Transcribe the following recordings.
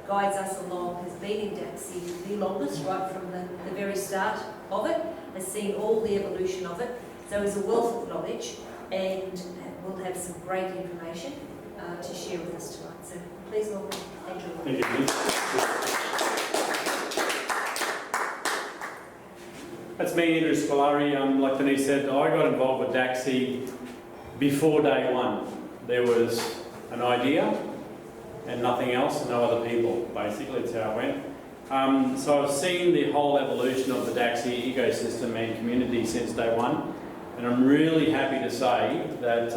guides us along, has been in DAXI the longest, right from the very start of it, has seen all the evolution of it, so is a wealth of knowledge and will have some great information to share with us tonight. So please welcome Andrew. Thank you. That's me, Andrew Scolari. Like Denise said, I got involved with DAXI before day one. There was an idea and nothing else, no other people. Basically, that's how it went. So I've seen the whole evolution of the DAXI ecosystem and community since day one, and I'm really happy to say that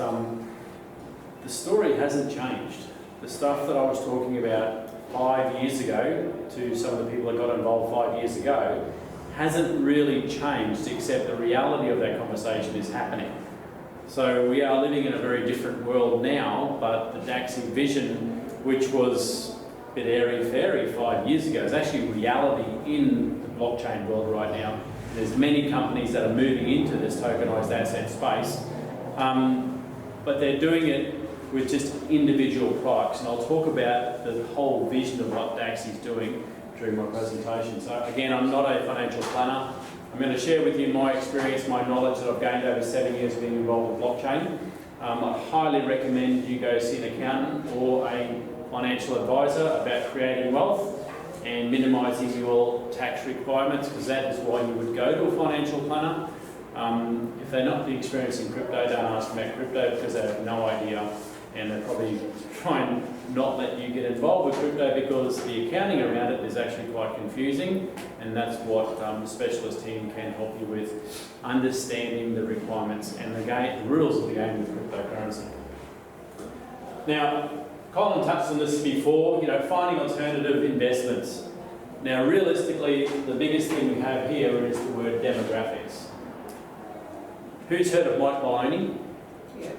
the story hasn't changed. The stuff that I was talking about 5 years ago to some of the people that got involved 5 years ago hasn't really changed, except the reality of that conversation is happening. So we are living in a very different world now, but the DAXI vision, which was a bit airy-fairy 5 years ago, is actually reality in the blockchain world right now. There's many companies that are moving into this tokenized asset space, but they're doing it with just individual products. And I'll talk about the whole vision of what DAXI is doing during my presentation. So again, I'm not a financial planner. I'm going to share with you my experience, my knowledge that I've gained over 7 years being involved with blockchain. I highly recommend you go see an accountant or a financial advisor about creating wealth and minimising your tax requirements, because that is why you would go to a financial planner. If they're not experienced in crypto, don't ask them about crypto because they have no idea, and they probably try and not let you get involved with crypto because the accounting around it is actually quite confusing, and that's what the specialist team can help you with, understanding the requirements and the rules of the game with cryptocurrency. Now, Colin touched on this before, finding alternative investments. Now, realistically, the biggest thing we have here is the word demographics. Who's heard of Mike Maloney? Yeah.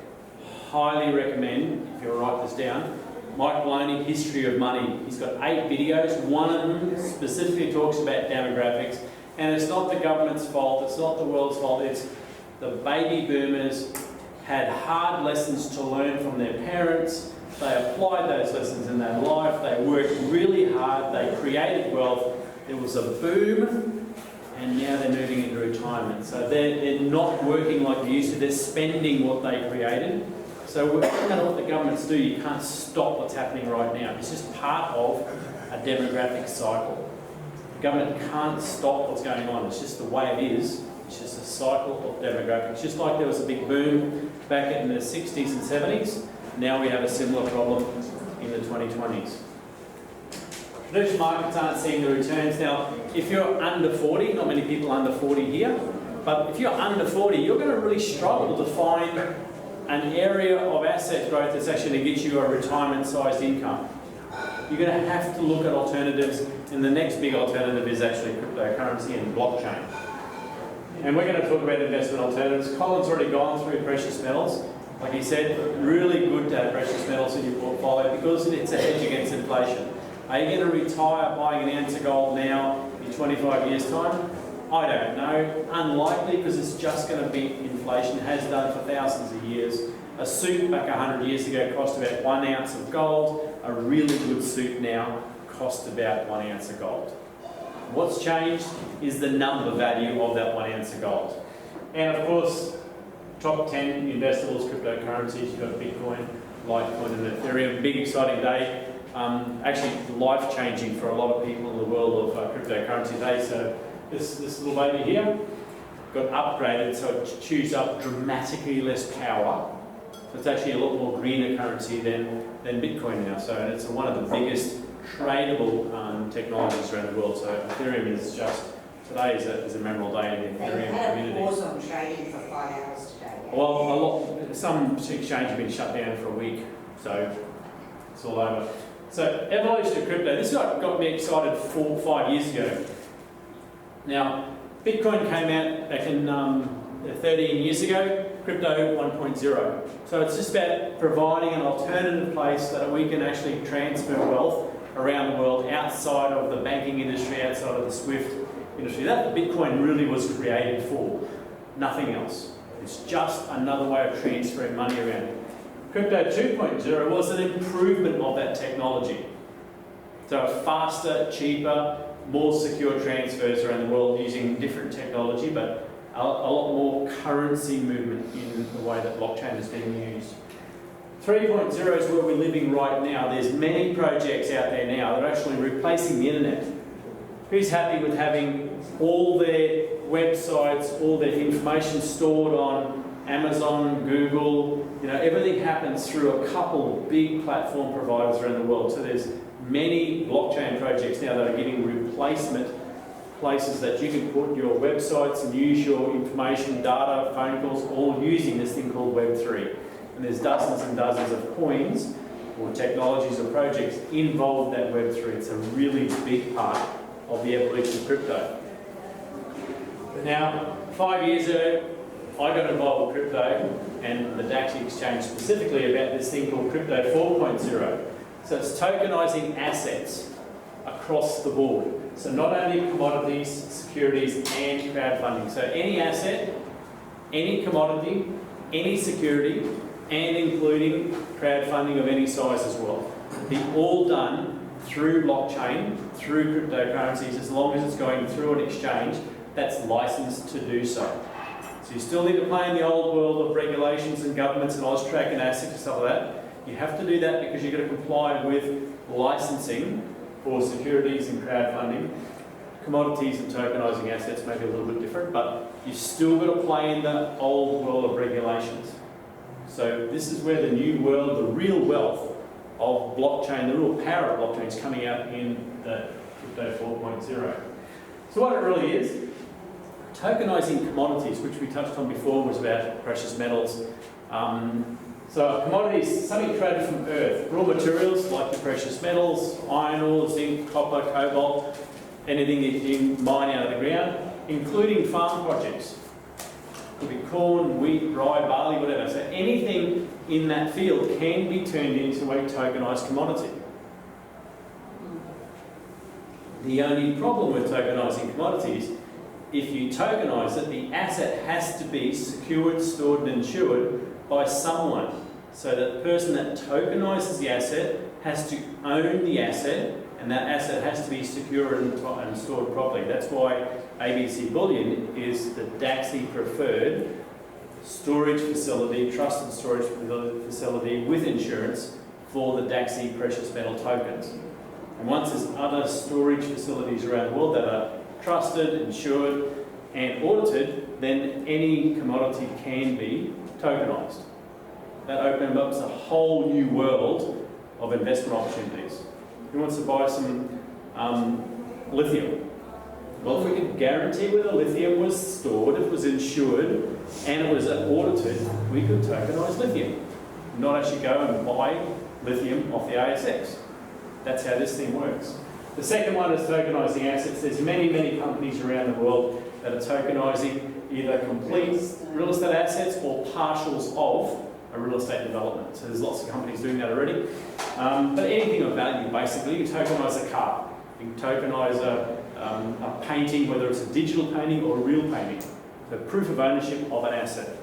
Highly recommend, if you'll write this down, Mike Maloney, History of Money. He's got 8 videos. One of them specifically talks about demographics. And it's not the government's fault, it's not the world's fault, it's the baby boomers had hard lessons to learn from their parents. They applied those lessons in their life. They worked really hard. They created wealth. There was a boom, and now they're moving into retirement. So they're not working like they used to. They're spending what they created. So no matter what the governments do, you can't stop what's happening right now. It's just part of a demographic cycle. The government can't stop what's going on. It's just the way it is. It's just a cycle of demographics. Just like there was a big boom back in the 60s and 70s, now we have a similar problem in the 2020s. Traditional markets aren't seeing the returns. Now, if you're under 40, not many people under 40 here, but if you're under 40, you're going to really struggle to find an area of asset growth that's actually going to get you a retirement-sized income. You're going to have to look at alternatives, and the next big alternative is actually cryptocurrency and blockchain. And we're going to talk about investment alternatives. Colin's already gone through precious metals. Like he said, really good to have precious metals in your portfolio because it's a hedge against inflation. Are you going to retire buying an ounce of gold now in 25 years' time? I don't know. Unlikely, because it's just going to beat inflation. It has done for thousands of years. A suit back 100 years ago cost about 1 ounce of gold. A really good suit now costs about 1 ounce of gold. What's changed is the number value of that 1 ounce of gold. And of course, top 10 investables, cryptocurrencies, you've got Bitcoin, Litecoin and Ethereum. Big exciting day. Actually life-changing for a lot of people in the world of cryptocurrency today. So this little baby here got upgraded so it chews up dramatically less power. So it's actually a lot more greener currency than Bitcoin now. So it's one of the biggest tradable technologies around the world. So Ethereum is just, today is a memorable day in the Ethereum community. Pause on trading for 5 hours today. Well, some exchanges have been shut down for a week, so it's all over. So evolution of crypto. This got me excited 4 or 5 years ago. Now, Bitcoin came out back in 13 years ago, crypto 1.0. So it's just about providing an alternative place that we can actually transfer wealth around the world outside of the banking industry, outside of the SWIFT industry. That Bitcoin really was created for, nothing else. It's just another way of transferring money around. Crypto 2.0 was an improvement of that technology. So faster, cheaper, more secure transfers around the world using different technology, but a lot more currency movement in the way that blockchain is being used. 3.0 is where we're living right now. There's many projects out there now that are actually replacing the internet. Who's happy with having all their websites, all their information stored on Amazon, Google? You know, everything happens through a couple big platform providers around the world. So there's many blockchain projects now that are getting replacement places that you can put your websites and use your information, data, phone calls, all using this thing called Web3. And there's dozens and dozens of coins or technologies or projects involved in that Web3. It's a really big part of the evolution of crypto. Now, 5 years ago, I got involved with crypto and the DAXI exchange specifically about this thing called Crypto 4.0. So it's tokenizing assets across the board. So not only commodities, securities and crowdfunding. So any asset, any commodity, any security, and including crowdfunding of any size as well. Be all done through blockchain, through cryptocurrencies, as long as it's going through an exchange that's licensed to do so. So you still need to play in the old world of regulations and governments and AUSTRAC and ASIC and stuff like that. You have to do that because you've got to comply with licensing for securities and crowdfunding. Commodities and tokenizing assets may be a little bit different, but you've still got to play in the old world of regulations. So this is where the new world, the real wealth of blockchain, the real power of blockchain is coming out in the Crypto 4.0. So what it really is, tokenizing commodities, which we touched on before, was about precious metals. So commodities, something created from earth, raw materials like your precious metals, iron ore, zinc, copper, cobalt, anything that you mine out of the ground, including farm projects. Could be corn, wheat, rye, barley, whatever. So anything in that field can be turned into a tokenized commodity. The only problem with tokenizing commodities, if you tokenize it, the asset has to be secured, stored and insured by someone. So that the person that tokenizes the asset has to own the asset, and that asset has to be secured and stored properly. That's why ABC Bullion is the DAXI preferred storage facility, trusted storage facility with insurance for the DAXI precious metal tokens. And once there's other storage facilities around the world that are trusted, insured and audited, then any commodity can be tokenized. That opens up a whole new world of investment opportunities. Who wants to buy some lithium? Well, if we could guarantee where the lithium was stored, it was insured, and it was audited, we could tokenize lithium. Not actually go and buy lithium off the ASX. That's how this thing works. The second one is tokenizing assets. There's many, many companies around the world that are tokenizing either complete real estate assets or partials of a real estate development. So there's lots of companies doing that already. But anything of value, basically. You can tokenize a car. You can tokenize a painting, whether it's a digital painting or a real painting. So proof of ownership of an asset.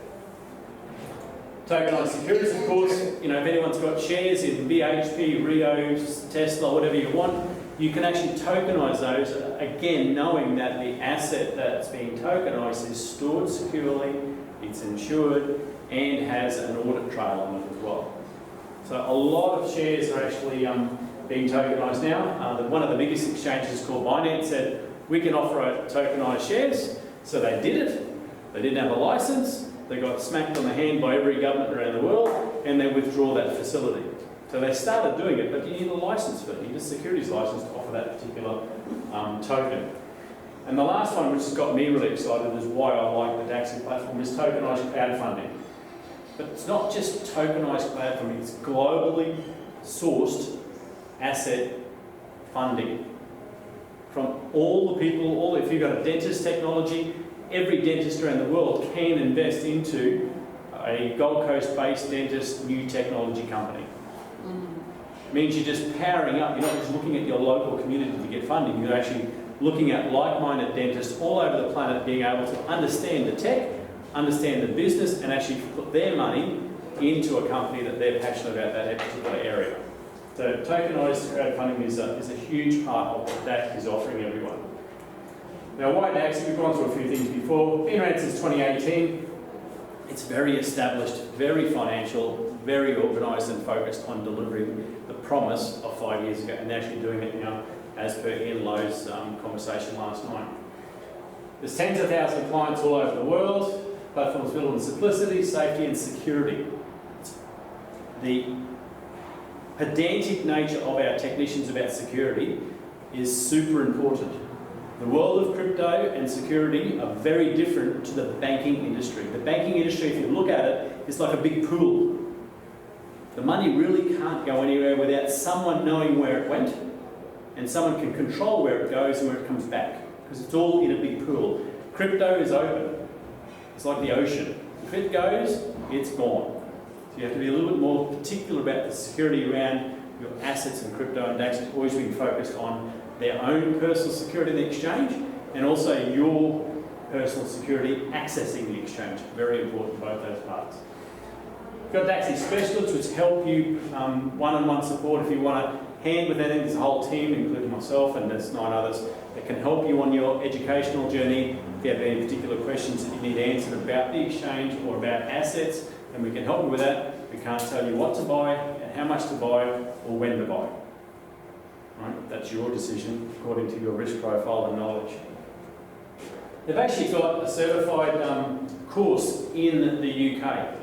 Tokenized securities, of course, you know, if anyone's got shares in BHP, Rio, Tesla, whatever you want, you can actually tokenize those, again, knowing that the asset that's being tokenized is stored securely, it's insured, and has an audit trail on it as well. So a lot of shares are actually being tokenized now. One of the biggest exchanges called Binance said, we can offer tokenized shares. So they did it. They didn't have a license. They got smacked on the hand by every government around the world, and they withdraw that facility. So they started doing it, but you need a license for it. You need a securities license to offer that particular token. And the last one, which has got me really excited, is why I like the DAXI platform, is tokenized crowdfunding. But it's not just tokenized crowdfunding, it's globally sourced asset funding. From all the people, if you've got a dentist technology, every dentist around the world can invest into a Gold Coast-based dentist new technology company. It means you're just powering up, you're not just looking at your local community to get funding, you're actually looking at like-minded dentists all over the planet being able to understand the tech, understand the business, and actually put their money into a company that they're passionate about that particular area. So tokenised crowdfunding is a huge part of what DAX is offering everyone. Now, why DAX? We've gone through a few things before. Been around since 2018. It's very established, very financial, very organised and focused on delivering the promise of 5 years ago, and they're actually doing it now, as per Ian Lowe's conversation last night. There's tens of thousands of clients all over the world. Platforms built on simplicity, safety and security. The pedantic nature of our technicians about security is super important. The world of crypto and security are very different to the banking industry. The banking industry, if you look at it, is like a big pool. The money really can't go anywhere without someone knowing where it went, and someone can control where it goes and where it comes back, because it's all in a big pool. Crypto is open. It's like the ocean. If it goes, it's gone. So you have to be a little bit more particular about the security around your assets, and crypto and DAX has always been focused on their own personal security in the exchange, and also your personal security accessing the exchange. Very important, both those parts. We've got DAXI specialists which help you one-on-one support if you want a hand with anything. There's a whole team, including myself, and there's 9 others that can help you on your educational journey. If you have any particular questions that you need answered about the exchange or about assets, and we can help you with that. We can't tell you what to buy, and how much to buy, or when to buy. Right? That's your decision according to your risk profile and knowledge. They've actually got a certified course in the UK.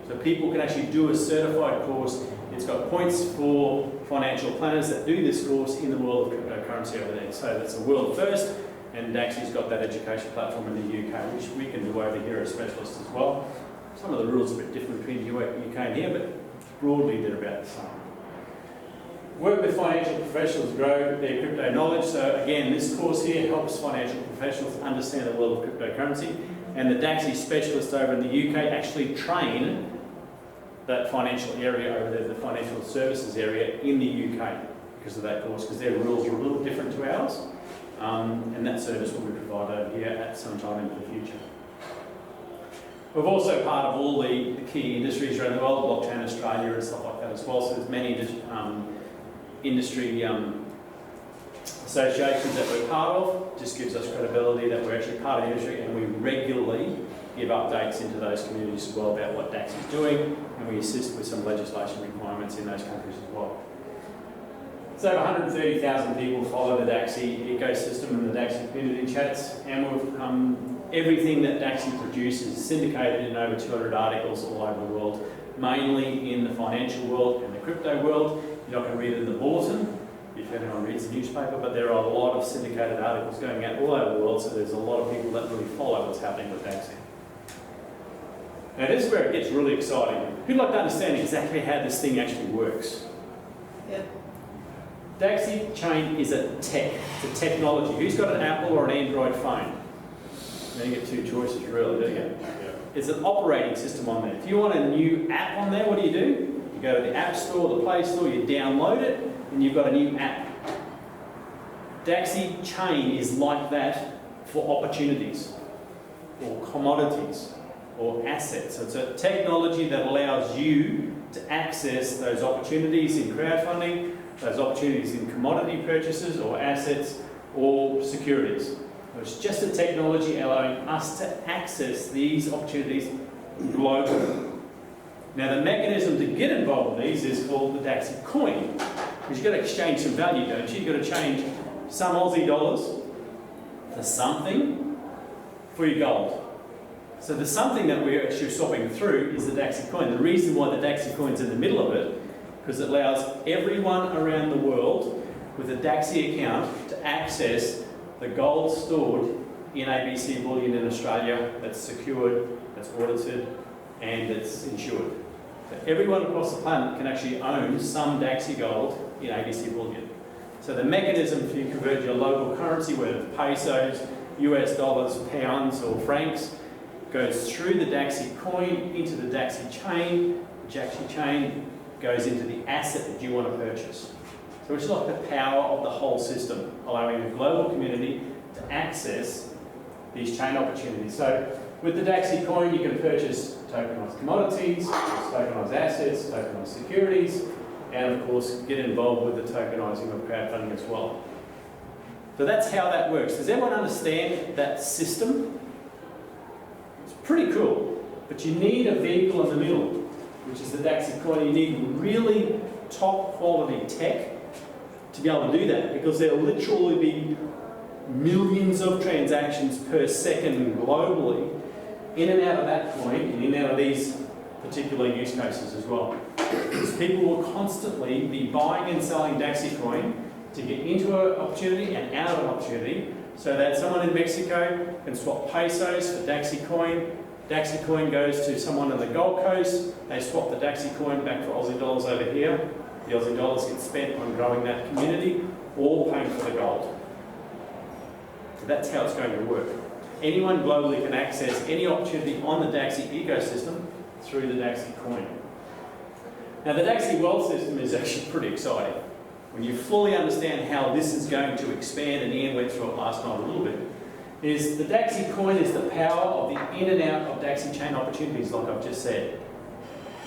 So people can actually do a certified course. It's got points for financial planners that do this course in the world of cryptocurrency over there. So that's a world first, and DAXI's got that education platform in the UK, which we can do over here as specialists as well. Some of the rules are a bit different between the UK and here, but broadly they're about the same. Work with financial professionals to grow their crypto knowledge. So again, this course here helps financial professionals understand the world of cryptocurrency, and the DAXI specialists over in the UK actually train that financial area over there, the financial services area in the UK, because of that course, because their rules are a little different to ours, and that service will be provided over here at some time in the future. We're also part of all the key industries around the world, Blockchain Australia and stuff like that as well. So there's many industry associations that we're part of. Just gives us credibility that we're actually part of the industry, and we regularly give updates into those communities as well about what DAX is doing, and we assist with some legislation requirements in those countries as well. So 130,000 people follow the DAXI ecosystem and the DAXI community chats, and we've everything that DAXI produces is syndicated in over 200 articles all over the world, mainly in the financial world and the crypto world. You're not going to read it in the bulletin if anyone reads the newspaper, but there are a lot of syndicated articles going out all over the world, so there's a lot of people that really follow what's happening with DAXI. Now this is where it gets really exciting. Who'd like to understand exactly how this thing actually works? Yeah. DAXI Chain is a tech, it's a technology. Who's got an Apple or an Android phone? Now you get 2 choices really, don't you? It's an operating system on there. If you want a new app on there, what do? You go to the App Store, the Play Store, you download it, and you've got a new app. DAXI Chain is like that for opportunities, or commodities, or assets. So it's a technology that allows you to access those opportunities in crowdfunding, those opportunities in commodity purchases, or assets, or securities. So it's just a technology allowing us to access these opportunities globally. Now the mechanism to get involved in these is called the DAXI coin, because you've got to exchange some value, don't you? You've got to change some Aussie dollars for something for your gold. So the something that we're actually swapping through is the DAXI coin. The reason why the DAXI coin's in the middle of it, because it allows everyone around the world with a DAXI account to access the gold stored in ABC bullion in Australia that's secured, that's audited, and that's insured. So everyone across the planet can actually own some DAXI gold in ABC bullion. So the mechanism for you to convert your local currency, whether it's pesos, US dollars, pounds, or francs, goes through the DAXI coin into the DAXI chain. The DAXI chain goes into the asset that you want to purchase. So it's like the power of the whole system, allowing the global community to access these chain opportunities. So with the DAXI coin, you can purchase tokenised commodities, tokenised assets, tokenised securities, and of course get involved with the tokenising of crowdfunding as well. So that's how that works. Does everyone understand that system? It's pretty cool, but you need a vehicle in the middle, which is the Daxi coin. You need really top quality tech to be able to do that, because there'll literally be millions of transactions per second globally in and out of that coin and in and out of these particular use cases as well. Because people will constantly be buying and selling Daxi coin to get into an opportunity and out of an opportunity, so that someone in Mexico can swap pesos for Daxi coin. Daxi coin goes to someone on the Gold Coast, they swap the Daxi coin back for Aussie dollars over here. The Aussie dollars get spent on growing that community or paying for the gold. So that's how it's going to work. Anyone globally can access any opportunity on the Daxi ecosystem through the Daxi coin. Now the Daxi wealth system is actually pretty exciting. When you fully understand how this is going to expand, and Ian went through it last night a little bit, is the Daxi coin is the power of the in and out of Daxi chain opportunities, like I've just said.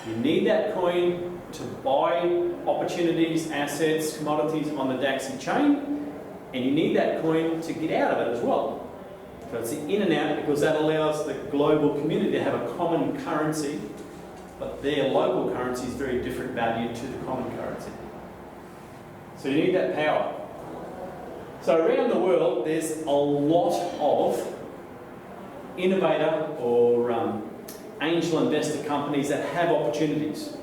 You need that coin to buy opportunities, assets, commodities on the Daxi chain, and you need that coin to get out of it as well. So it's the in and out, because that allows the global community to have a common currency, but their local currency is very different value to the common currency. So you need that power. So around the world, there's a lot of innovator or angel investor companies that have opportunities.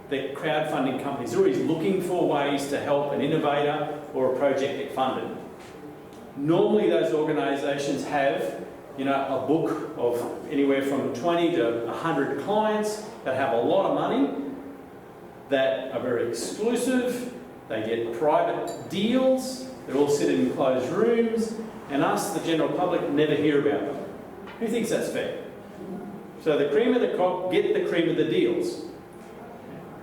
They're crowdfunding companies. They're always looking for ways to help an innovator or a project get funded. Normally those organisations have, a book of anywhere from 20 to 100 clients that have a lot of money, that are very exclusive. They get private deals. They all sit in closed rooms, and us, the general public, never hear about them. Who thinks that's fair? So the cream of the crop get the cream of the deals.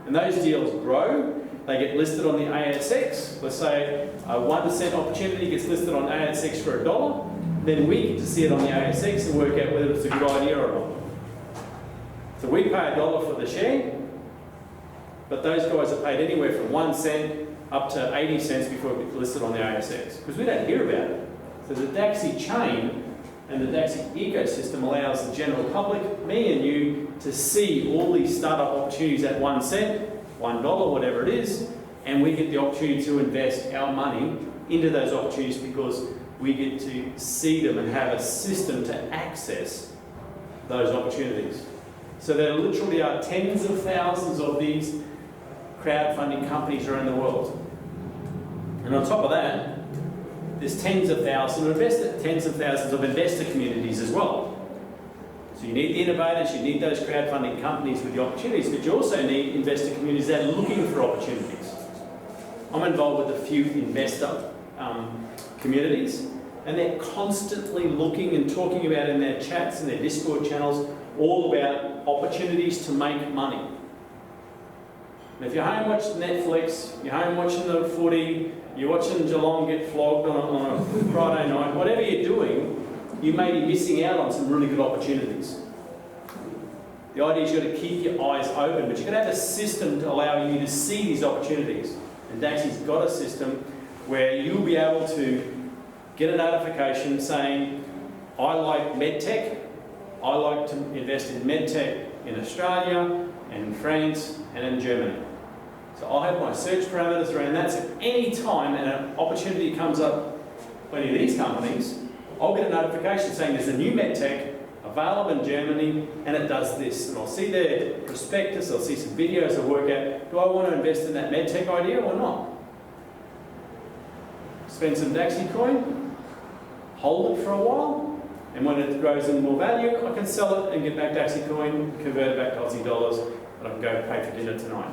And those deals grow. They get listed on the ASX. Let's say a 1% opportunity gets listed on ASX for $1. Then we get to see it on the ASX and work out whether it's a good idea or not. So we pay $1 for the share, but those guys are paid anywhere from 1 cent up to 80 cents before it gets listed on the ASX, because we don't hear about it. So the Daxi chain and the Daxi ecosystem allows the general public, me and you, to see all these startup opportunities at 1 cent, $1, whatever it is, and we get the opportunity to invest our money into those opportunities, because we get to see them and have a system to access those opportunities. So there literally are tens of thousands of these crowdfunding companies around the world. And on top of that, there's tens of thousands of investor communities as well. So you need the innovators, you need those crowdfunding companies with the opportunities, but you also need investor communities that are looking for opportunities. I'm involved with a few investor communities, and they're constantly looking and talking about in their chats and their Discord channels all about opportunities to make money. And if you're home watching Netflix, you're home watching the footy, you're watching Geelong get flogged on a Friday night, whatever you're doing, you may be missing out on some really good opportunities. The idea is you've got to keep your eyes open, but you've got to have a system to allow you to see these opportunities. And Daxi's got a system where you'll be able to get a notification saying, I like medtech, I like to invest in medtech in Australia, and in France, and in Germany. So I'll have my search parameters around that, so any time an opportunity comes up for any of these companies, I'll get a notification saying there's a new medtech available in Germany, and it does this. And I'll see their prospectus, I'll see some videos, I'll work out, do I want to invest in that medtech idea or not? Spend some Daxi coin, hold it for a while, and when it grows in more value, I can sell it and get back Daxi coin, convert it back to Aussie dollars, and I can go pay for dinner tonight.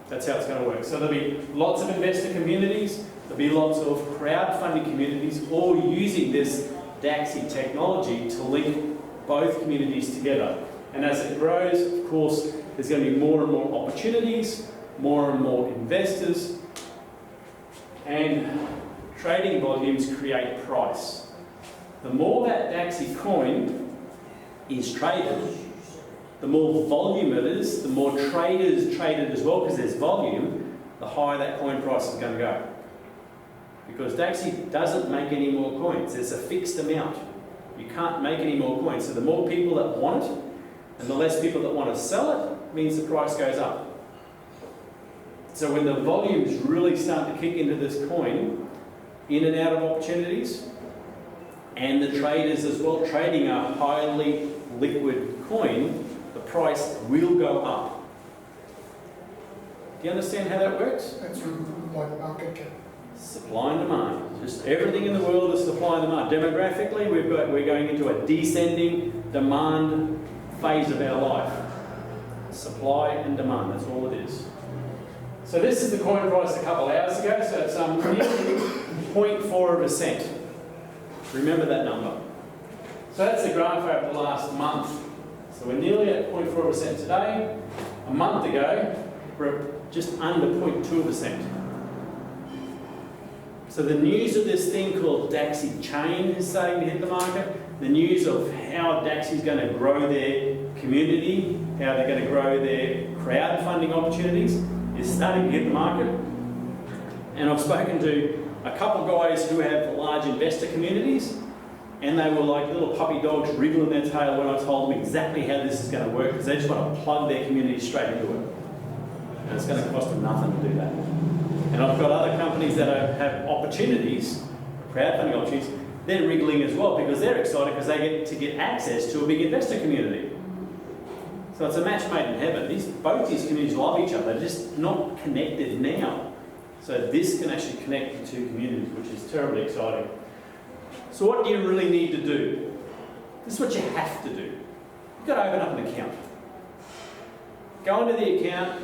That's how it's going to work. So there'll be lots of investor communities, there'll be lots of crowdfunding communities, all using this Daxi technology to link both communities together. And as it grows, of course, there's going to be more and more opportunities, more and more investors, and trading volumes create price. The more that Daxi coin is traded, the more volume it is, the more traders trade it as well, because there's volume, the higher that coin price is going to go. Because DAXI doesn't make any more coins. There's a fixed amount. You can't make any more coins. So the more people that want it, and the less people that want to sell it, means the price goes up. So when the volumes really start to kick into this coin, in and out of opportunities, and the traders as well trading a highly liquid coin, the price will go up. Do you understand how that works? That's like market cap. Supply and demand. Just everything in the world is supply and demand. Demographically, we're going into a descending demand phase of our life. Supply and demand, that's all it is. So this is the coin price a couple hours ago, so it's 0.4 of a cent. Remember that number. So that's the graph over the last month. So we're nearly at 0.4 of a cent today. A month ago, we're at just under 0.2 of a cent. So the news of this thing called DAXI Chain is starting to hit the market. The news of how DAXI is going to grow their community, how they're going to grow their crowdfunding opportunities is starting to hit the market. And I've spoken to a couple of guys who have large investor communities, and they were like little puppy dogs wriggling their tail when I told them exactly how this is going to work, because they just want to plug their community straight into it. And it's going to cost them nothing to do that. And I've got other companies that have opportunities, crowdfunding opportunities, they're wriggling as well because they're excited because they get to get access to a big investor community. So it's a match made in heaven. Both these communities love each other, they're just not connected now. So this can actually connect the two communities, which is terribly exciting. So what do you really need to do? This is what you have to do. You've got to open up an account. Go into the account,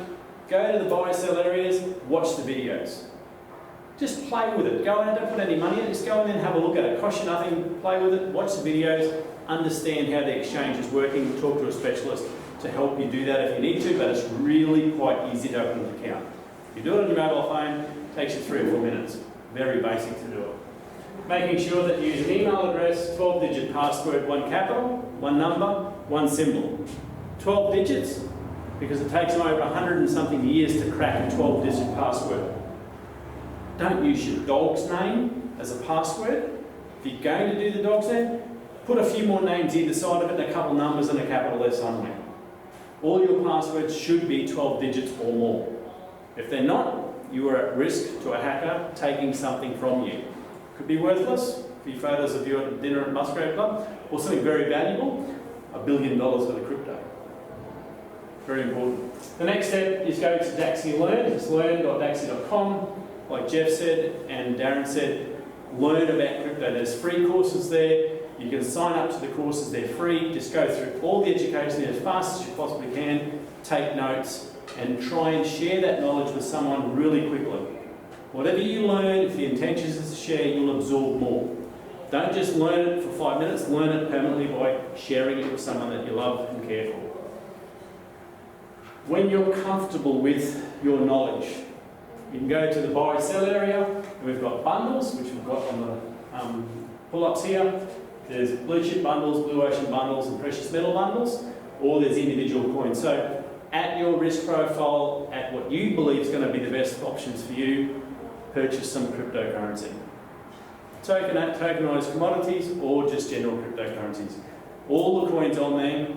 go to the buy sell areas, watch the videos. Just play with it. Go in, don't put any money in it, just go in and have a look at it. Cost you nothing, play with it, watch the videos, understand how the exchange is working, talk to a specialist to help you do that if you need to, but it's really quite easy to open an account. If you do it on your mobile phone, it takes you 3 or 4 minutes. Very basic to do it. Making sure that you use an email address, 12-digit password, 1 capital, 1 number, 1 symbol. 12 digits, because it takes them over 100 and something years to crack a 12-digit password. Don't use your dog's name as a password. If you're going to do the dog's name, put a few more names either side of it and a couple numbers and a capital S somewhere. All your passwords should be 12 digits or more. If they're not, you are at risk to a hacker taking something from you. Could be worthless, a few photos of you at dinner at Musgrave Club, or something very valuable, $1 billion worth of crypto. Very important. The next step is go to DAXI Learn. It's learn.daxi.com. Like Jeff said and Darren said, learn about crypto. There's free courses there. You can sign up to the courses, they're free. Just go through all the education as fast as you possibly can, take notes, and try and share that knowledge with someone really quickly. Whatever you learn, if the intention is to share, you'll absorb more. Don't just learn it for 5 minutes, learn it permanently by sharing it with someone that you love and care for. When you're comfortable with your knowledge, you can go to the buy sell area, and we've got bundles, which we've got on the pull-ups here. There's blue chip bundles, blue ocean bundles, and precious metal bundles, or there's individual coins. So at your risk profile, at what you believe is going to be the best options for you, purchase some cryptocurrency. Tokenized commodities or just general cryptocurrencies. All the coins on there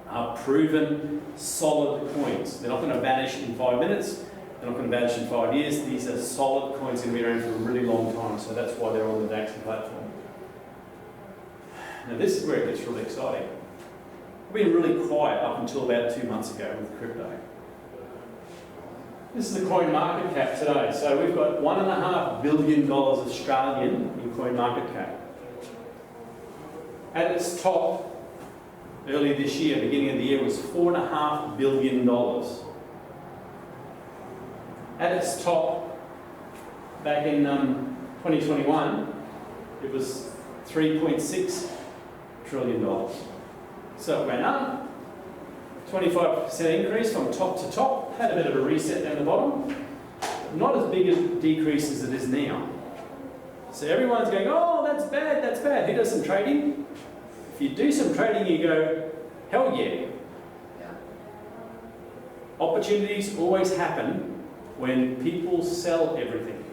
are proven solid coins. They're not going to vanish in 5 minutes. They're not going to vanish in 5 years. These are solid coins that have been around for a really long time, so that's why they're on the DAXI platform. Now this is where it gets really exciting. We've been really quiet up until about 2 months ago with crypto. This is the coin market cap today. So we've got $1.5 billion Australian in coin market cap. At its top, earlier this year, beginning of the year, was $4.5 billion. At its top, back in 2021, it was $3.6 trillion. So it went up, 25% increase from top to top, had a bit of a reset down the bottom, not as big a decrease as it is now. So everyone's going, oh, that's bad, that's bad. Who does some trading? If you do some trading, you go, hell yeah. Opportunities always happen when people sell everything.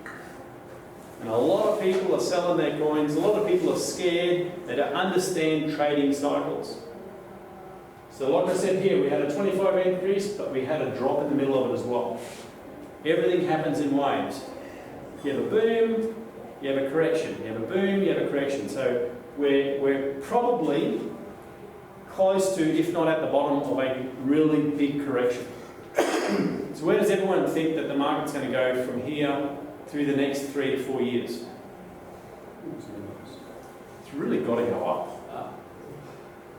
And a lot of people are selling their coins, a lot of people are scared, they don't understand trading cycles. So like I said here, we had a 25 increase, but we had a drop in the middle of it as well. Everything happens in waves. You have a boom, you have a correction. You have a boom, you have a correction. So we're probably close to, if not at the bottom of a really big correction. So where does everyone think that the market's going to go from here through the next 3 to 4 years? It's really got to go up.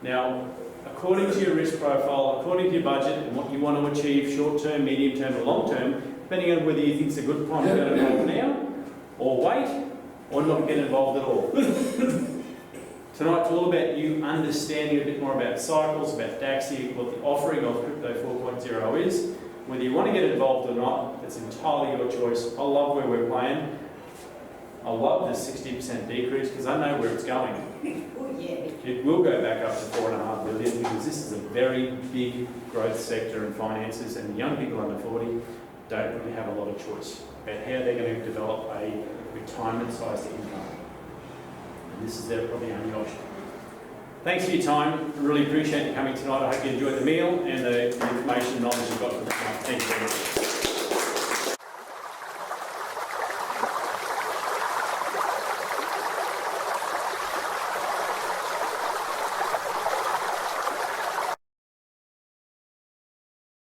Now, according to your risk profile, according to your budget and what you want to achieve short term, medium term, or long term, depending on whether you think it's a good time to get involved now, or wait, or not get involved at all. Tonight's all about you understanding a bit more about cycles, about DAXI, what the offering of Crypto 4.0 is. Whether you want to get involved or not, it's entirely your choice. I love where we're playing. I love this 60% decrease because I know where it's going. Oh, yeah. It will go back up to 4.5 billion because this is a very big growth sector in finances, and young people under 40 don't really have a lot of choice about how they're going to develop a retirement-sized income. And this is their probably only option. Thanks for your time. I really appreciate you coming tonight. I hope you enjoyed the meal and the information and knowledge you got from tonight. Thank you very much.